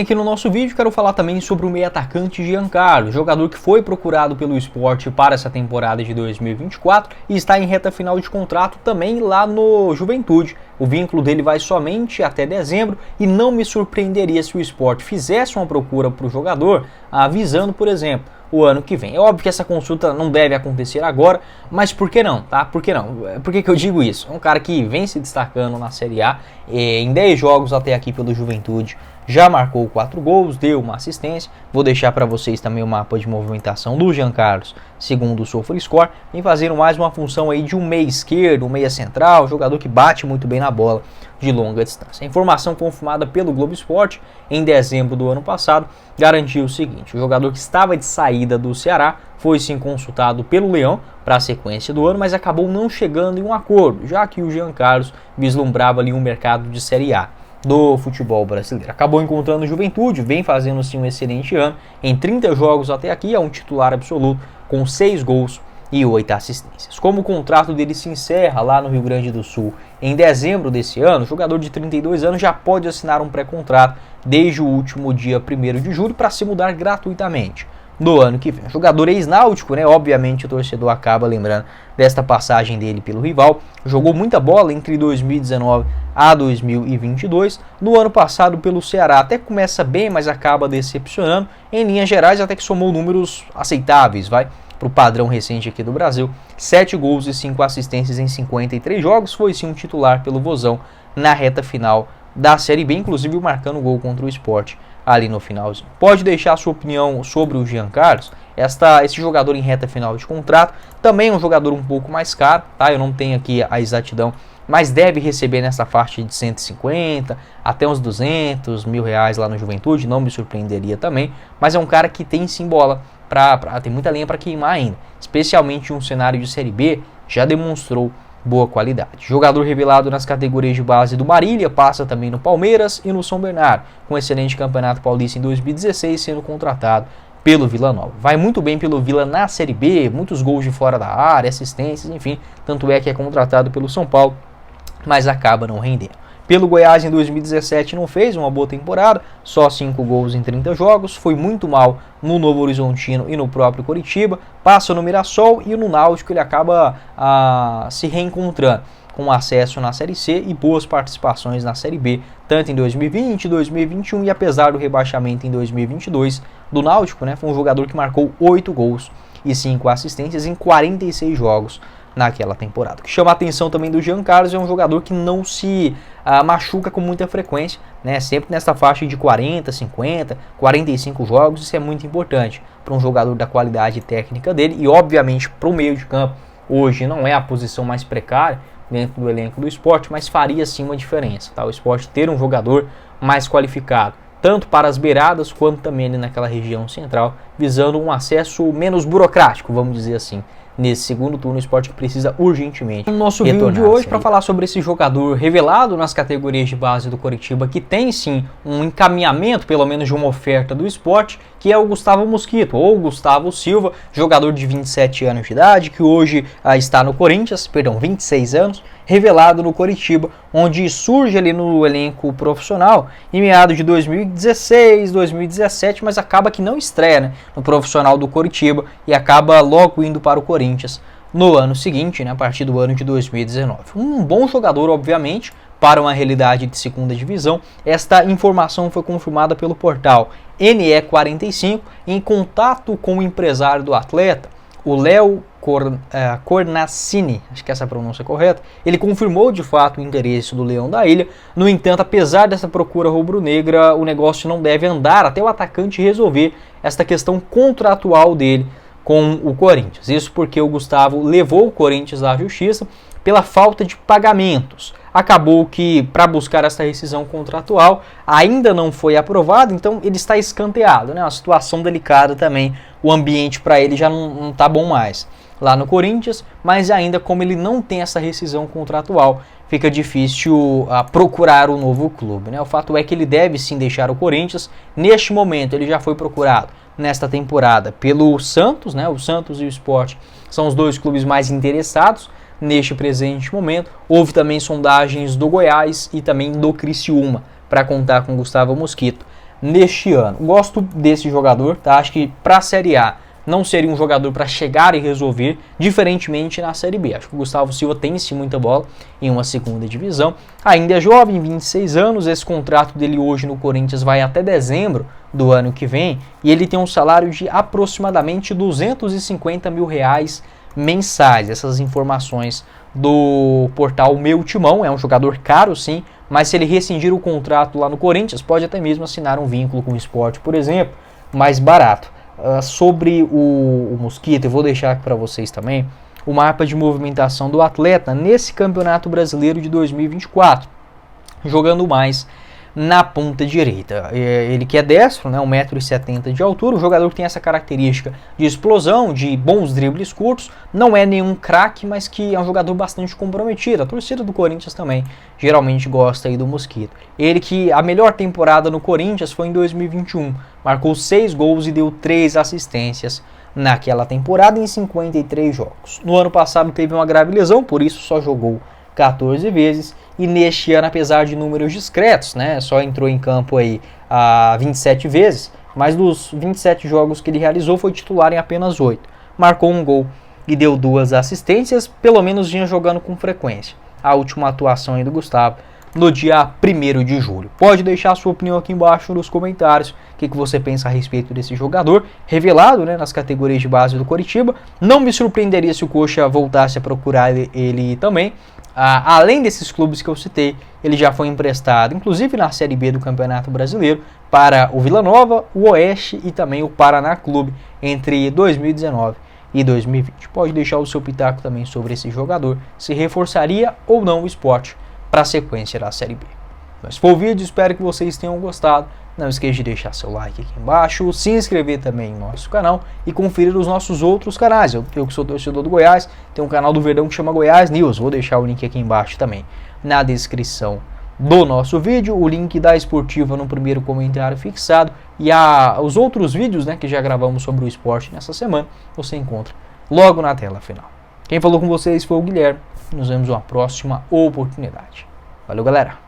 Aqui no nosso vídeo quero falar também sobre o meio atacante Giancarlo, jogador que foi procurado pelo Sport para essa temporada de 2024 e está em reta final de contrato também lá no Juventude. O vínculo dele vai somente até dezembro e não me surpreenderia se o Sport fizesse uma procura para o jogador, avisando, por exemplo, o ano que vem. É óbvio que essa consulta não deve acontecer agora, mas por que não, tá? Por que não? Por que eu digo isso? É um cara que vem se destacando na Série A, em 10 jogos até aqui pelo Juventude, já marcou 4 gols, deu uma assistência. Vou deixar para vocês também o mapa de movimentação do Giancarlo, segundo o SofaScore, vem fazendo mais uma função aí de um meia esquerdo, um meia central, jogador que bate muito bem na bola de longa distância. A informação confirmada pelo Globo Esporte em dezembro do ano passado garantiu o seguinte: o jogador que estava de saída do Ceará foi sim consultado pelo Leão para a sequência do ano, mas acabou não chegando em um acordo, já que o Giancarlo vislumbrava ali um mercado de Série A do futebol brasileiro. Acabou encontrando Juventude, vem fazendo sim um excelente ano, em 30 jogos até aqui é um titular absoluto com 6 gols e 8 assistências. Como o contrato dele se encerra lá no Rio Grande do Sul em dezembro desse ano, o jogador de 32 anos já pode assinar um pré-contrato desde o último dia 1º de julho para se mudar gratuitamente no ano que vem. O jogador ex-náutico, né? Obviamente o torcedor acaba lembrando desta passagem dele pelo rival. Jogou muita bola entre 2019 a 2022. No ano passado pelo Ceará até começa bem, mas acaba decepcionando. Em linhas gerais até que somou números aceitáveis, para o padrão recente aqui do Brasil. 7 gols e 5 assistências em 53 jogos. Foi sim um titular pelo Vozão na reta final da Série B, inclusive marcando gol contra o Sport ali no finalzinho. Pode deixar a sua opinião sobre o Giancarlo. Esse jogador em reta final de contrato também é um jogador um pouco mais caro, tá? Eu não tenho aqui a exatidão, mas deve receber nessa faixa de 150 até uns 200 mil reais lá no Juventude, não me surpreenderia também, mas é um cara que tem sim bola, tem muita lenha para queimar ainda, especialmente em um cenário de Série B, já demonstrou boa qualidade. Jogador revelado nas categorias de base do Marília, passa também no Palmeiras e no São Bernardo, com um excelente campeonato paulista em 2016, sendo contratado pelo Vila Nova. Vai muito bem pelo Vila na Série B, muitos gols de fora da área, assistências, enfim, tanto é que é contratado pelo São Paulo, mas acaba não rendendo. Pelo Goiás em 2017 não fez uma boa temporada, só 5 gols em 30 jogos, foi muito mal no Novo Horizontino e no próprio Coritiba, passa no Mirassol e no Náutico ele acaba se reencontrando com acesso na Série C e boas participações na Série B, tanto em 2020 e 2021 e apesar do rebaixamento em 2022 do Náutico, né, foi um jogador que marcou 8 gols e 5 assistências em 46 jogos naquela temporada. O que chama a atenção também do Giancarlo é um jogador que não se machuca com muita frequência, né? Sempre nessa faixa de 40, 50, 45 jogos, isso é muito importante para um jogador da qualidade técnica dele e obviamente para o meio de campo. Hoje não é a posição mais precária dentro do elenco do Sport, mas faria sim uma diferença, tá? O Sport ter um jogador mais qualificado, tanto para as beiradas quanto também ali naquela região central, visando um acesso menos burocrático, vamos dizer assim, nesse segundo turno, o Sport que precisa urgentemente. No nosso vídeo de hoje, para falar sobre esse jogador revelado nas categorias de base do Coritiba, que tem sim um encaminhamento, pelo menos de uma oferta do Sport, que é o Gustavo Mosquito, ou Gustavo Silva, jogador de 27 anos de idade, que hoje está no Corinthians, 26 anos, revelado no Coritiba, onde surge ali no elenco profissional em meados de 2016, 2017, mas acaba que não estreia, né, no profissional do Coritiba e acaba logo indo para o Corinthians no ano seguinte, né, a partir do ano de 2019. Um bom jogador, obviamente, para uma realidade de segunda divisão. Esta informação foi confirmada pelo portal NE45 em contato com o empresário do atleta, o Léo Cornacini, acho que essa é a pronúncia correta. Ele confirmou de fato o interesse do Leão da Ilha. No entanto, apesar dessa procura rubro-negra, o negócio não deve andar até o atacante resolver esta questão contratual dele com o Corinthians. Isso porque o Gustavo levou o Corinthians à justiça pela falta de pagamentos. Acabou que, para buscar essa rescisão contratual, ainda não foi aprovado, então ele está escanteado, né? Uma situação delicada também, o ambiente para ele já não está bom mais lá no Corinthians, mas ainda como ele não tem essa rescisão contratual, fica difícil procurar um novo clube, né? O fato é que ele deve sim deixar o Corinthians. Neste momento ele já foi procurado nesta temporada pelo Santos, né? O Santos e o Sport são os dois clubes mais interessados neste presente momento. Houve também sondagens do Goiás e também do Criciúma para contar com Gustavo Mosquito neste ano. Gosto desse jogador, tá? Acho que para a Série A não seria um jogador para chegar e resolver, diferentemente na Série B. Acho que o Gustavo Silva tem sim muita bola em uma segunda divisão. Ainda é jovem, 26 anos, esse contrato dele hoje no Corinthians vai até dezembro do ano que vem, e ele tem um salário de aproximadamente R$250 mil mensais. Essas informações do portal Meu Timão, é um jogador caro sim, mas se ele rescindir o contrato lá no Corinthians, pode até mesmo assinar um vínculo com o Sport, por exemplo, mais barato. Sobre o Mosquito, eu vou deixar aqui para vocês também o mapa de movimentação do atleta nesse Campeonato Brasileiro de 2024, jogando mais na ponta direita. Ele que é destro, né, 1,70 m de altura, o jogador que tem essa característica de explosão, de bons dribles curtos, não é nenhum craque, mas que é um jogador bastante comprometido. A torcida do Corinthians também geralmente gosta aí do Mosquito. Ele que a melhor temporada no Corinthians foi em 2021, marcou 6 gols e deu 3 assistências naquela temporada em 53 jogos. No ano passado teve uma grave lesão, por isso só jogou 14 vezes, e neste ano, apesar de números discretos, né, só entrou em campo aí 27 vezes, mas dos 27 jogos que ele realizou foi titular em apenas 8. Marcou um gol e deu 2 assistências, pelo menos vinha jogando com frequência. A última atuação aí do Gustavo no dia 1º de julho. Pode deixar a sua opinião aqui embaixo nos comentários, o que você pensa a respeito desse jogador, revelado, né, nas categorias de base do Coritiba. Não me surpreenderia se o Coxa voltasse a procurar ele também. Além desses clubes que eu citei, ele já foi emprestado, inclusive na Série B do Campeonato Brasileiro, para o Vila Nova, o Oeste e também o Paraná Clube entre 2019 e 2020. Pode deixar o seu pitaco também sobre esse jogador, se reforçaria ou não o Sport para a sequência da Série B. Mas foi o vídeo, espero que vocês tenham gostado. Não esqueça de deixar seu like aqui embaixo, se inscrever também em nosso canal e conferir os nossos outros canais. Eu que sou torcedor do Goiás, tem um canal do Verdão que chama Goiás News. Vou deixar o link aqui embaixo também na descrição do nosso vídeo. O link da Esportiva no primeiro comentário fixado. E os outros vídeos, né, que já gravamos sobre o esporte nessa semana, você encontra logo na tela final. Quem falou com vocês foi o Guilherme. Nos vemos numa próxima oportunidade. Valeu, galera!